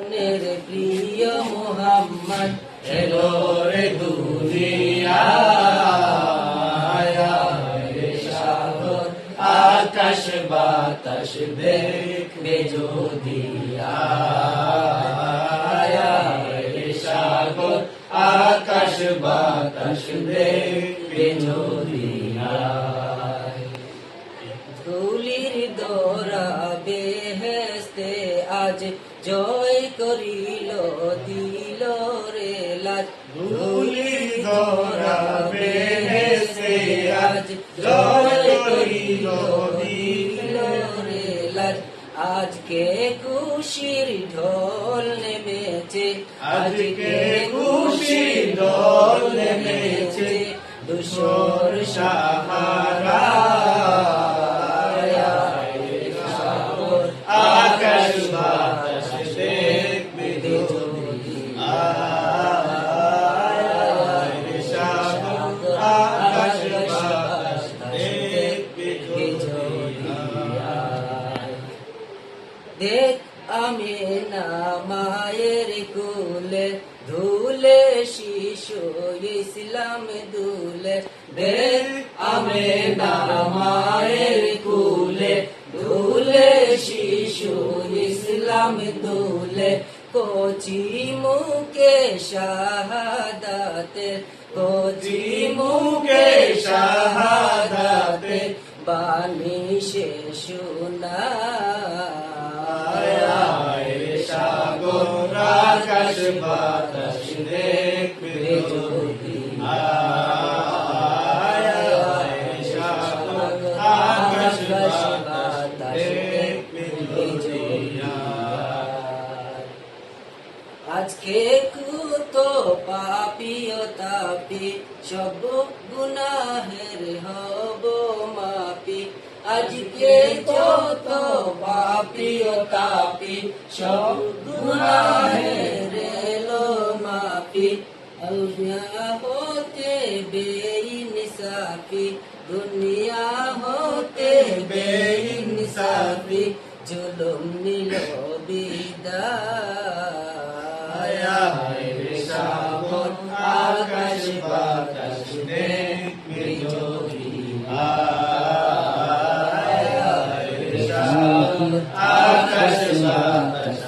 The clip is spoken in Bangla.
রে প্রিয় মোহাম্মদ এলো রে দুনিয়া সাগর আকাশ বাতাস দেখবে যদি সাগর আকাশ বাতাস দেখবে যদি ধুলির দরা বেহেস্তে আজ জয় করিল দিল রে লাজ ধুলির দরা বেহেস্তে আজ জয় করিল দিল রে লাজ আজকে খুশির ঢোল নেমেছে আজকে খুশির ঢোল নেমেছে দুশোর সাহারা আকাশ বাতাস দেখবে যদি সাগর আকাশ বাতাস দেখবে যদি দেখ আমি না মায়ের কুলে ধুলে শিশু ইসলাম দুলে দেখ আমি না মায়ের কুলে ধুলে শিশু ইসলাম দুলে কচি মুখে শাহাদাতে কচি মুখে শাহাদাতে বাণী সে শোনা সাগর আকাশ বাতাস দেখবে যদি সাগর আকাশ বাতাস দেখবে যদি আজকে কুত পাপি ও তাপি সব গুনাহের হব মাপি আজকে যত পাপি ও তাপি সব গুনাহের এলো মাপি দুনিয়া হতে বেইনসাফি দুনিয়া হতে বেইনসাফি জুলুম নিল বিদায় সাগর আকাশ বাতাস দেখবে যদি আকাশ বাতাস